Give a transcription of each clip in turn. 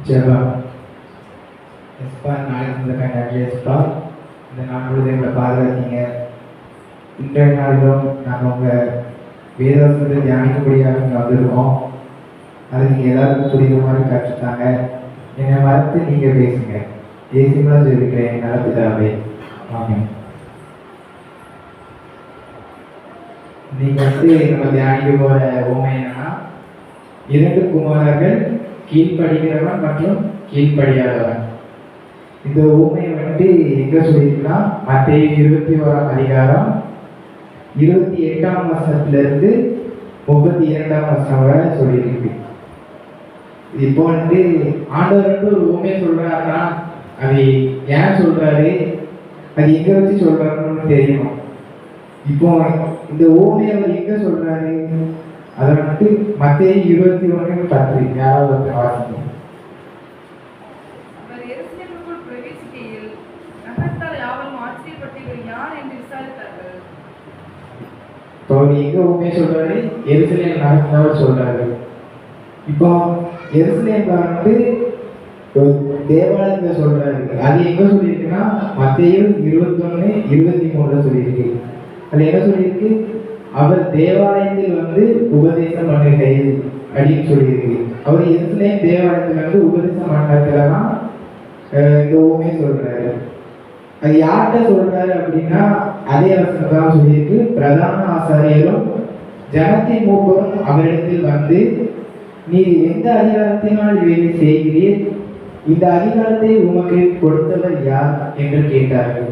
ஜெபம். எஸ்பா, நாளைக்கு முதற்கான நன்றி எஸ்பா. இந்த நாள் முழுவதும் எங்களை பாதுகாத்தீங்க. இன்றைய நாளிலும் நாங்கள் உங்கள் வேதவசத்தை தியானிக்கக்கூடியாக இங்கே வந்திருக்கோம். அதை நீங்கள் எல்லாருக்கும் புரியுற மாதிரி கற்றுத்தாங்க. என்னை மறத்து நீங்கள் பேசுங்க. ஏசிமெல்லாம் சொல்லிக்கிறேன் நடத்துதாவே. ஆமாம். நீங்கள் நம்ம தியானிக்க போகிற உண்மை என்னன்னா, 2 குமாரர்கள், கீழ்ப்படுகிறவன் மற்றும் கீழ்ப்படியாதவன். இந்த ஊமையை எங்க சொல்லியிருக்குன்னா, மத்தேயு 21ஆம் அதிகாரம் 28ஆம் வசனத்திலிருந்து 32ஆம் வசனம் வரை சொல்லியிருக்கு. இப்போ ஆண்டவர் ஒரு ஊமையை சொல்றாருன்னா, அது ஏன் சொல்றாரு, அது எங்க வச்சு சொல்றாருன்னு தெரியணும். இப்போ இந்த ஊமையை அவர் எங்க சொல்றாரு, அதை மத்தேயு 21:10 யாராவது ஒருத்தர் வாசிக்கணும். எங்க உண்மையை சொல்றாரு, எருசலேம் நகரத்தினவர் சொல்றாரு. இப்போ எருசலேம் தேவாலயத்துல சொல்றாரு. அது எங்க சொல்லியிருக்குன்னா, மத்தேயு 21:23 சொல்லியிருக்கு. அது என்ன சொல்லியிருக்கு, அவர் தேவாலயத்தில் உபதேசம் பண்ணுகையில் அப்படின்னு சொல்லியிருக்கு. அவர் எருசலேம் தேவாலயத்துல உபதேசம் பண்ணதுலதான் இந்த ஊமையை சொல்றாரு. அது யார்கிட்ட சொல்றாரு அப்படின்னா, அதே வசனம் தான் சொல்லியிருக்கு. பிரதான ஆசாரியரும் ஜனத்தின் மூப்பரும் அவரிடத்தில் நீ எந்த அதிகாரத்தினால் வேலை செய்கிறீர், இந்த அதிகாரத்தை உமக்கு கொடுத்தவர் யார் என்று கேட்டார்கள்.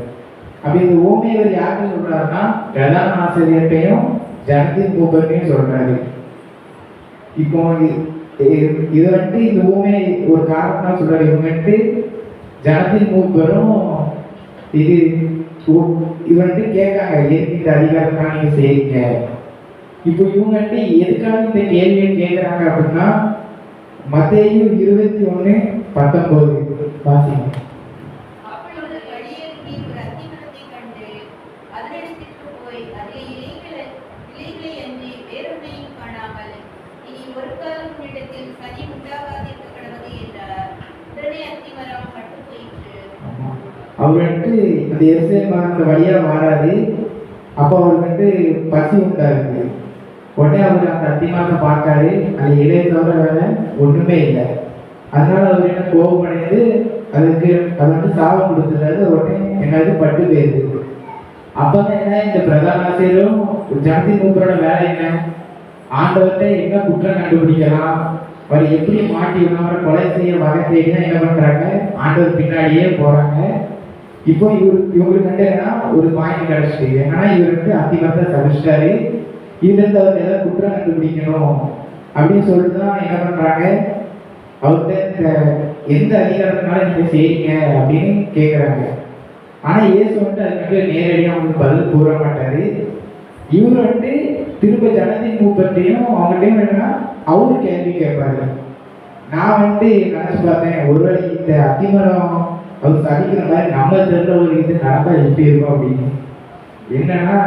அப்படி இந்த ஊமையவர் யாருன்னு சொல்றாருன்னா, பிரதான ஆசிரியர்கிட்டையும் ஜனத்தின் மூப்பரையும் சொல்றாரு. இப்போ இது இந்த ஊமையை ஒரு காரணமா சொல்றாரு. இவங்க ஜனத்தின் மூப்பரும் இவன்ட்டு கேட்காங்க, எதுக்கு இந்த அதிகாரத்தான் நீங்க செய்யுங்க. இப்போ இவங்க எதுக்காக இந்த கேள்வியை கேட்கிறாங்க அப்படின்னா, மத்தேயு 21:19 வாசிங்க. அவர் அந்த எருசலேம் அந்த வழியா மாறாது. அப்போ அவர் பசி உண்டாருக்கு. உடனே அவர் அந்த அத்திமாரத்தை பார்க்காரு. அது இலையை தவிர வேலை ஒண்ணுமே இல்லை. அதனால அவர் என்ன கோபமடைந்து அதுக்கு அது சாபம் கொடுத்துறாரு. உடனே எங்காவது பட்டு போயிருது. அப்பதான் என்ன, இந்த பிரதான ஆசிரியரும் ஜனத்தின் மூப்பரோட வேலை என்ன, ஆண்டவர்கிட்ட என்ன குற்றம் கண்டுபிடிக்கலாம், அவர் எப்படி மாட்டிக்கணும், அவரை கொலை செய்ய வகை செய்யணும், என்ன பண்றாங்க, ஆண்டவர் பின்னாடியே போறாங்க. இப்போ இவங்களுக்கு என்னன்னா ஒரு பாயிண்ட் கிடைச்சிட்டு, ஏன்னா இவர் அத்திமரத்தை சபிச்சிட்டாரு, இதுல இருந்து அவர் ஏதாவது குற்றம் கண்டுபிடிக்கணும் அப்படின்னு சொல்லிட்டு தான் என்ன பண்றாங்க, அவர்கிட்ட எந்த அதிகாரத்தினால நீங்க செய்யுங்க அப்படின்னு கேட்கறாங்க. ஆனா இயேசு அதுக்கு நேரடியாக அவங்களுக்கு பதில் கூற மாட்டாரு. இவர் திரும்ப ஜனத்தின் மூப்பத்தையும் அவங்ககிட்டையும் என்னன்னா அவரு கேள்வி கேட்பாரு. நான் நினைச்சு பார்த்தேன், ஒருவேளை இந்த அத்திமரம் அவர் சதிக்கிற மாதிரி நம்ம தெருல ஒரு இது நடந்தா எப்படி இருக்கும் அப்படின்னு. என்னன்னா,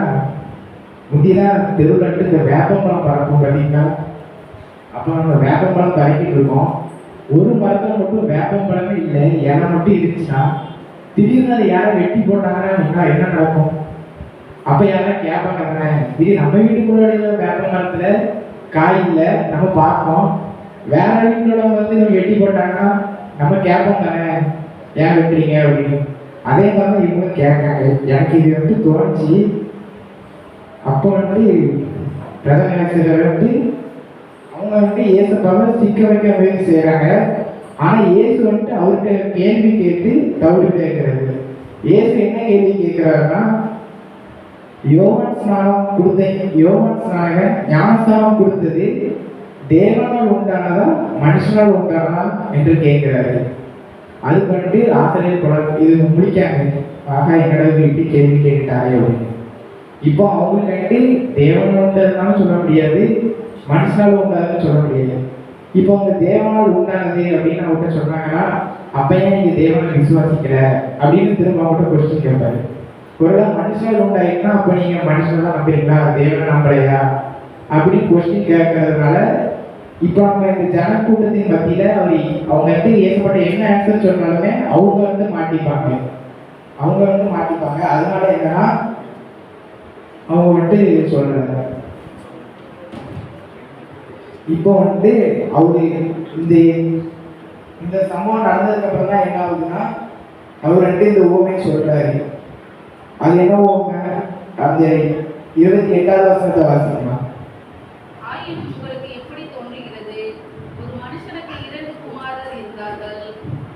முந்திதான் தெருவில் இந்த வேப்பம்பழம் பறக்கும் பார்த்தீங்கன்னா, அப்போ நம்ம வேப்பம்பழம் பறக்கிட்டு இருக்கோம். ஒரு மரத்தில் மட்டும் வேப்பம்பழமே இல்லை, இலை மட்டும் இருந்துச்சுன்னா திடீர்னு அதை யாரும் வெட்டி போட்டாங்கன்னா என்ன நடக்கும்? அப்ப யாரும் கேட்பாங்க, இது நம்ம வீட்டுக்குள்ள வேப்ப மரத்துல காய் இல்லை, நம்ம பார்ப்போம், வேற வீட்டுல நம்ம வெட்டி போட்டாங்கன்னா நம்ம கேட்போம் தானே, ஏன் வெட்டுறீங்க அப்படின்னு. அதே மாதிரி இவங்க கேட்காங்க. எனக்கு இது தோணுச்சு. அப்போ பிரதம ஆசிரியர் அவங்க இயேசுப்பாவை சிக்க வைக்க முயற்சி செய்யறாங்க. ஆனா இயேசு அவர்கிட்ட கேள்வி கேட்டு தவறு கேட்கிறது. இயேசு என்ன கேள்வி கேட்கிறாருன்னா, யோவான் ஸ்நானகன் ஞானஸ்நானம் கொடுத்தது தேவனால் உண்டானதா மனுஷனால் உண்டானதா என்று கேட்கிறாரு. அது ஆசிரியர் இது முடிக்காங்க. ஆக என்னோட வீட்டு கேள்வி கேட்டாரே அப்படின்னு. இப்போ அவங்களுக்கு தேவனால் உண்டதுனாலும் சொல்ல முடியாது, மனுஷனால் உண்டாதுன்னு சொல்ல முடியாது. இப்போ அவங்க தேவனால் உண்டானது அப்படின்னு அவங்ககிட்ட சொன்னாங்கன்னா, அப்ப ஏன் நீங்க தேவனை விசுவாசிக்கல அப்படின்னு திரும்ப அவங்ககிட்ட கொஸ்டின் கேட்பாரு. ஒருவேளை மனுஷனால் உண்டாயிட்டுனா அப்ப நீங்க மனுஷன் தான் நம்புறீங்களா, தேவனை நம்பலையா அப்படின்னு கொஸ்டின் கேட்கறதுனால இப்போ நம்ம இந்த ஜனக்கூட்டத்தின் மத்தியில அவங்க வந்து ஏற்பட்ட என்ன ஆன்சர் சொன்னாலுமே அவங்க வந்து மாட்டிப்பாங்க. அதனால என்னன்னா அவங்க வந்து சொல்றாங்க. இப்போ வந்து அவரு இந்த இந்த சம்பவம் நடந்ததுக்கு அப்புறம் தான் என்ன ஆகுதுன்னா அவர் வந்து இந்த ஊமை சொல்றாரு. அது என்ன ஊமை? அந்த 28வது வசனத்தை வாசிக்கலாம். உங்களுக்கு எப்படி தோன்றுகிறது? ஒரு மனுஷனுக்கு 2 குமாரர் இருந்தார்கள்.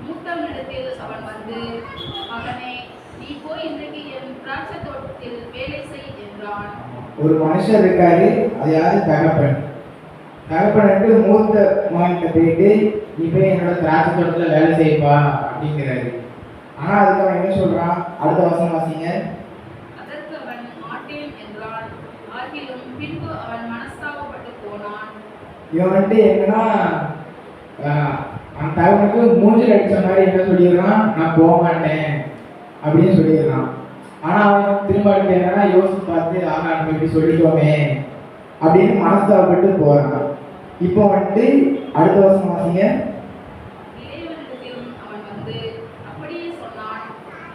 மூத்தவனிடத்தில் அவன் வந்து, மகனே, நீ போய் இன்றைக்கு என் திராட்சை தோட்டத்தில் வேலை செய் என்றான். ஒரு மனுஷன் இருக்காரு, அது யாரு? தகப்பன். தகப்பன் மூத்த மகன்கிட்ட போயிட்டு, நீ போய் என்னோட திராட்சை தோட்டத்தில் வேலை செய்ப்பா அப்படிங்கிறாரு. ஆனா அதுக்கு அவன் என்ன சொல்றான்? அடுத்த வசனம் வாசிங்க. அதற்கு அவன் மாட்டேன் என்றான். ஆகிலும் பின்பு அவன் மனஸ்தாபப்பட்டு போனான். இவன் என்னன்னா அந்த தகவனுக்கு மூஞ்சில் அடிச்ச மாதிரி என்ன சொல்லிடுறான்? நான் போக மாட்டேன் அப்படின்னு சொல்லிடுறான். ஆனா அவன் திரும்ப அடுத்து என்னன்னா யோசிச்சு பார்த்து, ஆனா நம்ம இப்படி சொல்லிட்டோமே அப்படின்னு மனஸ்தாபப்பட்டு போறான். இப்போ அடுத்த வருஷம் வாசிங்க. இளையவனிடத்திலும் அவன் வந்து அப்படியே சொன்னான்.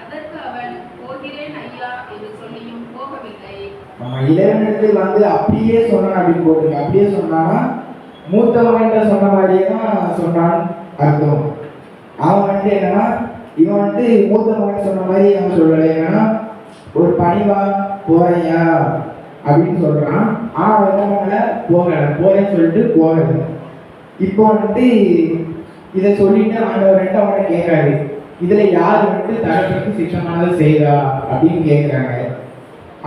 அதற்கு அவன், போகிறேன் ஐயா என்று சொல்லியும் போகவில்லை. இளையவனிடத்தில் அப்படியே சொன்னான் அப்படின்னு போட்டுருங்க. அப்படியே சொன்னான்னா மூத்தவன் சொன்ன மாதிரியே தான் சொன்னான் அர்த்தம். அவன் என்னன்னா இவன் மூத்தவன் சொன்ன மாதிரி அவன் சொல்லலை. என்னன்னா ஒரு பணிவா போறையா அப்படின்னு சொல்றான். ஆனா அவன் என்ன பண்ணல? போறேன்னு சொல்லிட்டு போகல. இப்போ இதை சொல்லிட்டு ஆண்டவர் அவனை கேட்காரு, இதுல யார் தகப்பனுக்கு சிக்ஷமானது செய்தா அப்படின்னு கேட்கிறாங்க.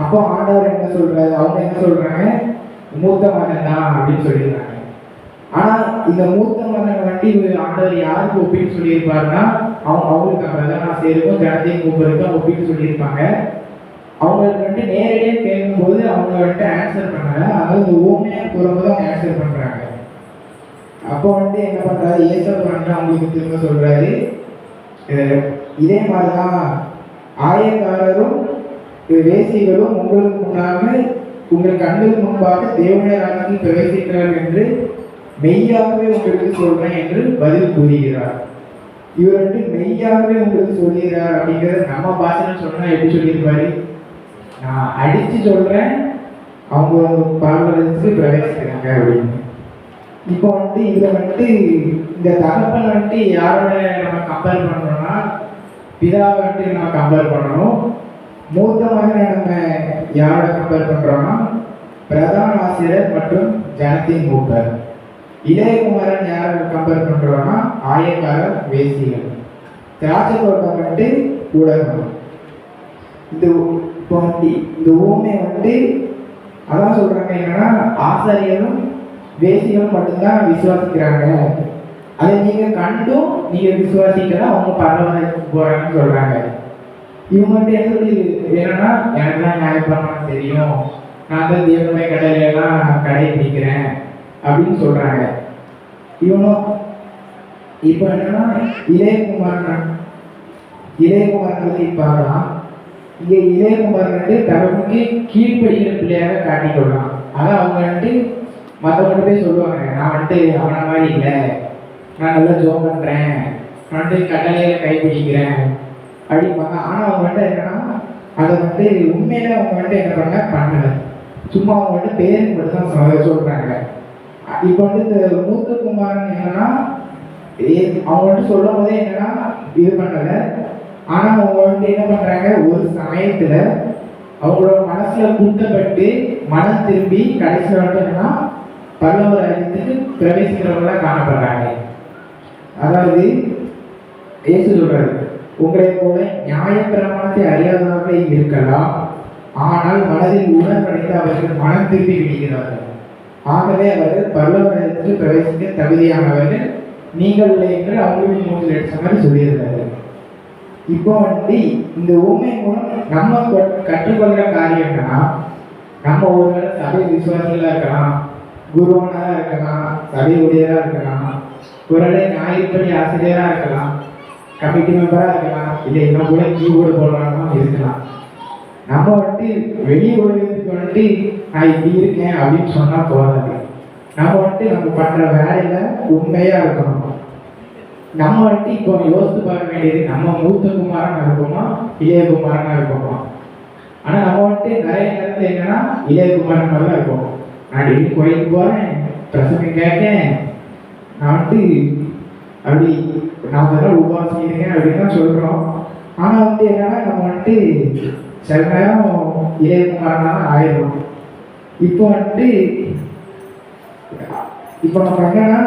அப்போ ஆண்டவர் என்ன சொல்றாரு? அவங்க என்ன சொல்றாங்க? மூத்த மகன் தான் அப்படின்னு சொல்லிடுறாங்க. ஆனா இந்த மூத்த மகன் ஆண்டவர் யாருக்கு ஒப்பிட்டு சொல்லியிருப்பாருன்னா அவங்களுக்கு பிரதான சேருக்கும் ஜனத்தையும் கூப்பிடுறதுக்கும் ஒப்பிட்டு சொல்லியிருப்பாங்க. அவங்களுக்கு நேரடியாக கேட்கும்போது அவங்க ஆன்சர் பண்ணாங்க. அதாவது இந்த ஊமையா கூறும்போது அவங்க ஆன்சர் பண்றாங்க. அப்போ என்ன பண்றாரு? ஏசப்பா அவங்களுக்கு திரும்ப சொல்றாரு, இதே மாதிரிதான் ஆயக்காரரும் வேசிகளும் உங்களுக்கு முன்னாக உங்கள் கண்களுக்கு முன்பாக தேவனுடைய ராஜ்யத்தில் பிரவேசிக்கிறார் என்று மெய்யாகவே உங்களுக்கு சொல்றேன் என்று பதில் கூறுகிறார். இவர் மெய்யாகவே உங்களுக்கு சொல்லுகிறார் அப்படிங்கிறது நம்ம பாஷையில சொன்னா எப்படி சொல்லியிருப்பாரு? நான் அடிச்சு சொல்றேன், அவங்க பரவலத்துக்கு பிரவேசிக்கிறாங்க அப்படின்னு. இப்போ இதுல இந்த தகப்பன் யாரோட நம்ம கம்பேர் பண்றோம்னா பிதாவை நம்ம கம்பேர் பண்ணணும். மூத்த மகனை நம்ம யாரோட கம்பேர் பண்றோம்னா பிரதான ஆசிரியர் மற்றும் ஜனத்தின் மூப்பர். இளையகுமாரன் யாரை கம்பேர் பண்றோம்னா ஆயக்காரர் வேசிகள். திராட்சை தோட்டம் உலகம். இந்த இப்போ இந்த ஊமை அதான் சொல்றாங்க, என்னன்னா ஆசாரியரும் வேசிகளும் மட்டும்தான் விசுவாசிக்கிறாங்க. அதை நீங்க கண்டும் நீங்க விசுவாசிக்கலாம், அவங்க பரவாயில்ல போறாங்கன்னு சொல்றாங்க. இவங்க என்ன சொல்லி என்னன்னா, எனக்குலாம் நியாயப்பிரமாணம் தெரியும், நான் தான் தேவனுடைய கடையிலாம் கடைபிடிக்கிறேன் அப்படின்னு சொல்றாங்க. இவனும் இப்போ என்னன்னா இளையகுமாரன் பார்க்கலாம். இங்கே இளையகுமாரன் தகவலுக்கு கீழ்ப்படுகிற பிள்ளையாக காட்டிக் கொள்ளலாம். அதான் அவங்க மற்றவங்க போய் சொல்லுவாங்க, நான் அவனை மாதிரி இல்லை, நான் நல்லா ஜோம் பண்றேன், நான் கடலையில கைப்பிடிக்கிறேன் அப்படிம்பாங்க. ஆனா அவங்க என்னன்னா அதை உண்மையில அவங்க என்ன பண்ணல, சும்மா அவங்க பேருக்கு மட்டும் தான் சொல்றாங்க. இப்போ இந்த மூத்த குமாரன் என்னன்னா அவங்க சொல்லும் போதே என்னன்னா இது பண்ணல. ஆனா அவங்க என்ன பண்றாங்க? ஒரு சமயத்துல அவங்களோட மனசுல குத்தப்பட்டு மனம் திரும்பி கடைசியில் என்னன்னா பரலோக ராஜ்யத்துக்கு பிரவேசிக்கிறவங்களா காணப்படுறாங்க. அதாவது இயேசு சொல்றாரு, உங்களை போல நியாயப்பிரமாணத்தை அறியாதவர்களே இருக்கலாம், ஆனால் மனதில் உணர்வடைந்து அவர்கள் மனம் திரும்பி விடுகிறார்கள். ஆகவே அவர்கள் பரலோக ராஜ்யத்துக்கு பிரவேசிக்க தகுதியானவர்கள் நீங்கள் இல்லை என்று அவங்களுக்கு மூஞ்சில் அடிச்ச மாதிரி சொல்லியிருக்காரு. இப்போ இந்த ஊமை மூலம் நம்ம கற்றுக்கொள்கிற காரியம் என்னன்னா, நம்ம ஒரு சபை விசுவாசிகளா இருக்கலாம், குருவனாக இருக்கலாம், சபை உடையதா இருக்கலாம், குரலை ஞாயிற்படி ஆசிரியரா இருக்கலாம், கமிட்டி மெம்பரா இருக்கலாம், இல்லை இன்னும் கூட கீபோர்டு போடுறாங்க இருக்கலாம். நம்ம வெளியே உலகத்துக்கு நான் இப்படி இருக்கேன் அப்படின்னு சொன்னா போதாது. நம்ம வந்துட்டு நம்ம பண்ற வேலையில உண்மையா இருக்கணும். நம்ம வந்துட்டு இப்போ யோசித்து பார்க்க வேண்டியது, நம்ம மூத்த குமாரனா இருப்போமா இளைய குமாரனா இருப்போமா? ஆனா நம்ம வந்துட்டு நிறைய நேரத்துல என்னன்னா இளைய குமாரன் மாதிரி தான் இருப்போம். நான் டெய்லி கோயிலுக்கு போறேன், பிரசங்கம் கேட்டேன், நான் வந்துட்டு அப்படி நான் அதெல்லாம் உபவாசம் இருக்கேன் அப்படின்னு தான் சொல்றோம். ஆனா வந்து என்னன்னா நம்ம வந்துட்டு சில நேரம் இளைய குமாரனா ஆயிடும். இப்போ வந்துட்டு இப்போ நம்ம என்னன்னா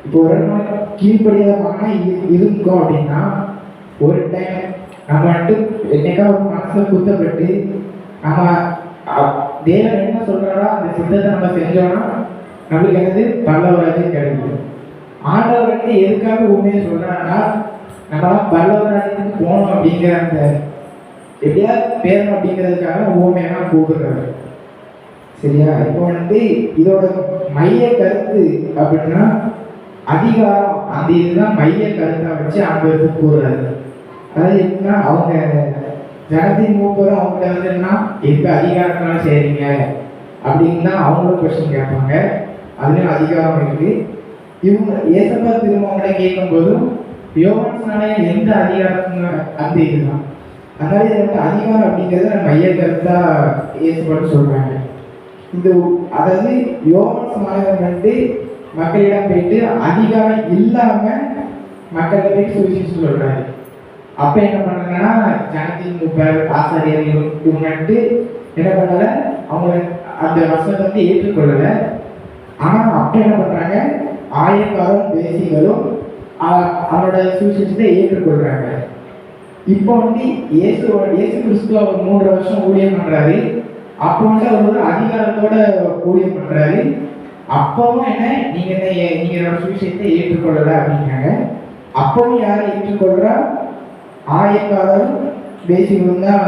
இப்போ ஒரு கீழ்படியாத இருக்கும் அப்படின்னா ஒரு டைம் நம்ம வந்துட்டு என்னைக்கா ஒரு மனசுல குத்தப்பட்டு நம்ம தேவன் என்ன சொல்றாரோ அந்த சித்தத்தை நம்ம செஞ்சோம்னா நம்மளுக்கு என்னது பல்லவராஜ்யம் கிடைக்கும். ஆண்டவர் வந்து எதுக்காக உண்மையை சொல்றாங்கன்னா நம்மளாம் பல்லவராஜ்யத்துக்கு போகணும் அப்படிங்கிற அந்த எப்படியாவது பேரணும் அப்படிங்கிறதுக்காக ஊமையெல்லாம் கூப்பிடுறாரு. சரியா? இப்போ வந்து இதோட மைய கருத்து அப்படின்னா அதிகாரம், அந்த இதுதான் மைய கருத்தை வச்சு ஆண்டவருக்கு கூறுறாரு. அதாவது எப்படின்னா அவங்க ஜனத்தின் மூப்பரும் அவங்க வந்து என்ன எந்த அதிகாரத்தினால செய்றீங்க அப்படின்னு தான் அவங்களும் கொஸ்டின் கேட்பாங்க. அதுலேயும் அதிகாரம் இருக்கு. இவங்க ஏசப்பா திருமணங்களை கேட்கும்போதும் யோவான்ஸ்னாலே எந்த அதிகாரத்தின அந்த இதுதான். அதனால இதை வந்து அதிகாரம் அப்படிங்கிறத மைய கருத்தா ஏசப்பாட்டு சொல்றாங்க. இந்த அதாவது யோவான்ஸ் மாணவன் வந்து மக்களிடம் போயிட்டு அதிகாரம் இல்லாம மக்கள்கிட்ட போய் சுவிசேஷம் சொல்றாரு. அப்ப என்ன பண்ணாங்கன்னா ஜனத்தின் மூப்பர் ஆசாரியர் இவங்க வந்துட்டு என்ன பண்ணல, அவங்க அந்த வசனத்தை வந்து ஏற்றுக்கொள்ளல. ஆனா அப்ப என்ன பண்றாங்க, ஆயக்காரும் பேசிகளும் அவனோட சுவிசேஷத்தை ஏற்றுக்கொள்றாங்க. இப்போ வந்து இயேசு கிறிஸ்து அவர் 3 வருஷம் ஊழியம் பண்றாரு. அப்போ வந்து அவர் ஒரு அதிகாரத்தோட ஊழியம் பண்றாரு. அப்பவும் என்ன, நீங்க என்னோட சுவிசேஷத்தை ஏற்றுக்கொள்ளல அப்படிங்கிறாங்க. அப்பவும் யாரை ஏற்றுக்கொள்றா? ஆயக்காரரும் பேசிகளும் தான்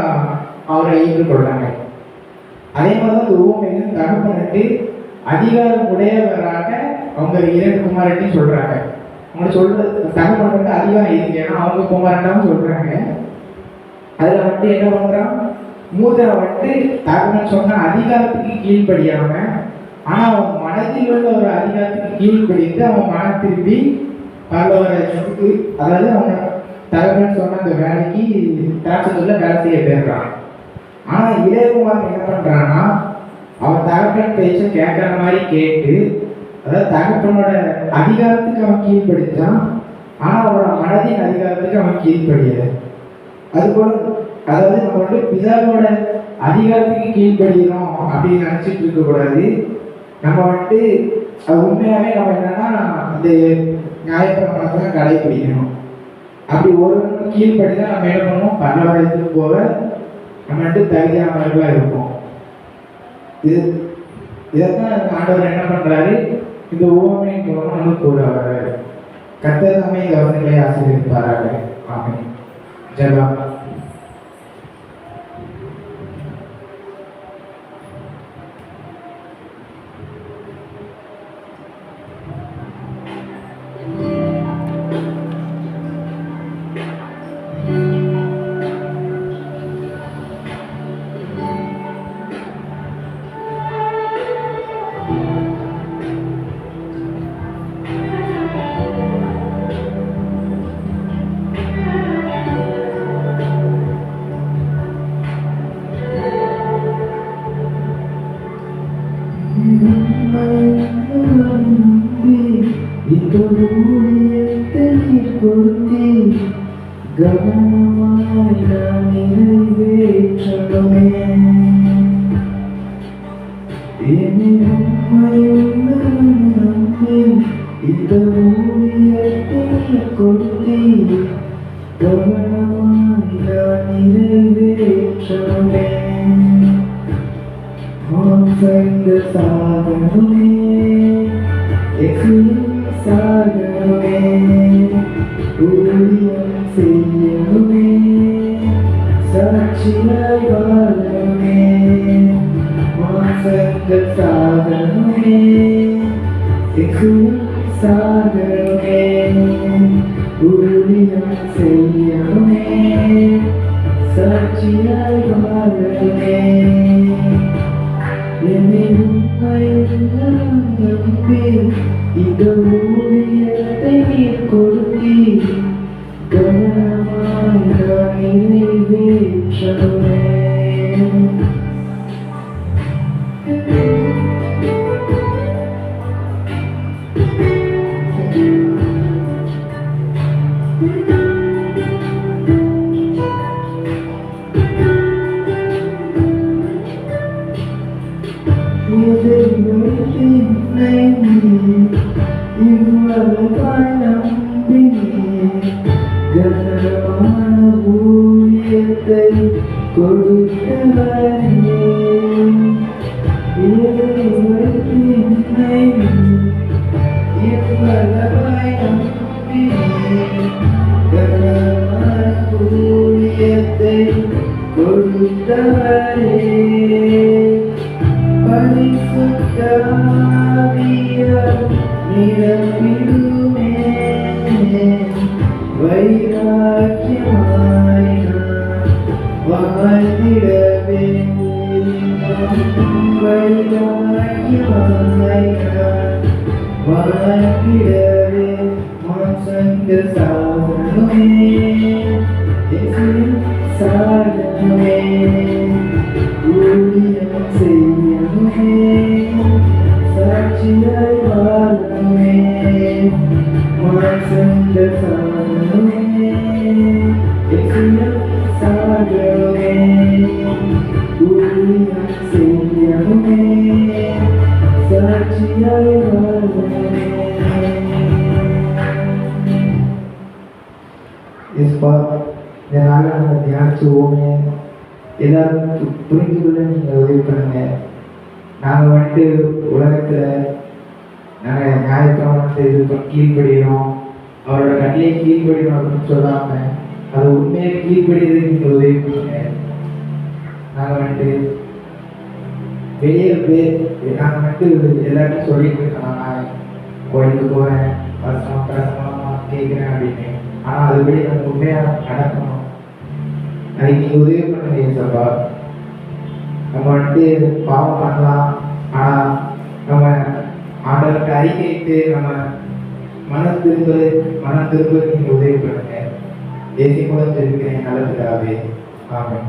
அவரை ஏற்றுக்கொள்றாங்க. அதே மாதிரி அந்த ஊமையிலும் தகப்பனுக்கு அதிகாரம் உடையவராக அவங்க 2 குமாரட்டையும் சொல்றாங்க. அவங்க சொல்றது தகப்பனுக்கு அதிகாரம் இருக்கு, ஏன்னா அவங்க குமாரட்டாவும் சொல்றாங்க. அதுல வந்துட்டு என்ன பண்றான், மூத்தவன் வந்துட்டு தகவல் சொன்ன அதிகாரத்துக்கு கீழ்படியாம, ஆனா அவன் மனதில் உள்ள ஒரு அதிகாரத்துக்கு கீழ்படிந்து அவன் மனம் திரும்பி பல்லவராஜ்யத்துக்கு, அதாவது அவன் தகவல் சொன்ன அந்த வேலைக்கு திராட்சைல வேலை செய்ய போயிடுறான். ஆனா இளையகுமாரன் என்ன பண்றான்னா, அவன் தகப்பன் பேச்ச கேட்கற மாதிரி கேட்டு, அதாவது தகப்பனோட அதிகாரத்துக்கு அவன் கீழ்படிச்சான். ஆனா அவனோட மனதின் அதிகாரத்துக்கு அவன் கீழ்படியல. அது போல அதாவது நம்ம வந்து பிதாவோட அதிகாரத்துக்கு கீழ்படுகிறோம் அப்படின்னு நினைச்சிட்டு இருக்க கூடாது. நம்ம வந்துட்டு அது உண்மையாவே நம்ம என்னன்னா அந்த நியாயப்பிரமாணத்தை கடைபிடிக்கணும். அப்படி ஒரு கீழ்படிதான் நம்ம என்ன பண்ணுவோம், பல்லவராஜ்யத்துக்கு போக நம்ம வந்துட்டு தகுதியானவர்களா இருப்போம். இதைத்தான் ஆண்டவர் என்ன பண்றாரு, இந்த உவமையின் மூலமா நம்ம கூட வர்றாரு. கர்த்தர் தாமே இந்த வசனங்களை ஆசீர்வதிப்பாராக. ஆமென். ஜெபம். கவனமாய் நான் நிறைவேற்றமே என்னை உண்மையுள்ளவன் நம்பி இந்த ஊழியத்தை கொடுத்தே கவனமாய் நான் நிறைவேற்றமே சங்க சாகனமே சாகனமே ஊழியம் செய்யணுமே சாட்சியாய் வாழணுமே சங்க சாகனமே சாகனமே ஊழியம் செய்யணுமே சாட்சியாய் வாழணுமே என்னை உண்மை நம்பி இந்த ஊழியத்தை நீர் கொடுத்தி கவனமாய் நான் நிறைவேற்றுவேன். இதை வைத்து என்னை இவ்வளவாய் நம்பினேன். கனமான ஊழியத்தை கொடுத்தவரே, இதை வைத்து என்னை இவ்வளவாய் நம்பினேன். கனமான ஊழியத்தை கொடுத்தவரே, பரிசுத்த ஆவியால் நிரப்பிடுமே. வைராக்கியமாய் நான் வாழ்ந்திடவே, வைராக்கியமாய் நான் வாழ்ந்திடவே. மாசங்க சாதனமே, சாதனமே, ஊழியம் செய்யணுமே, சாட்சியாய் வாழணுமே. மாசங்க சாதனமே, சாதனமே, ஊழியம் செய்யணுமே, சாட்சியாய் வாழணுமே. இதனால நம்ம தியானிச்சுவோமே. எல்லாரும் புரிந்து கொள்ள நீங்கள் உதவி பண்ணுங்க. நாங்கள் வந்துட்டு உலகத்தில் நாங்கள் நியாயப்பிரமாணத்தை கீழ்படுகிறோம், அவரோட கண்ணியை கீழ்படியணும் அப்படின்னு சொல்லாமல் அதை உண்மையை கீழ்படியதுக்கு நீங்கள் உதவி பண்ணுங்க. நாங்கள் வந்துட்டு வெளியே நாங்கள் வந்துட்டு எல்லாருக்கும் சொல்லிட்டு இருக்கோம், நான் கோயிலுக்கு போகிறேன், பிரசமாக கேட்குறேன் அப்படின்னு. ஆனால் அதுபடி நம்ம உண்மையாக நடக்கணும். அதுக்கு நீங்கள் உதவி பண்ணுங்க ஏசப்பா. நம்ம வந்துட்டு பாவம் பண்ணலாம், ஆனால் நம்ம ஆண்டவர்கிட்ட அறிக்கையிட்டு நம்ம மனம் திரும்ப நீங்கள் உதவி பண்ணுங்க. தேசிய மூலம் தெரிவிக்கிறேன் நல்ல பிதாவே. ஆமென்.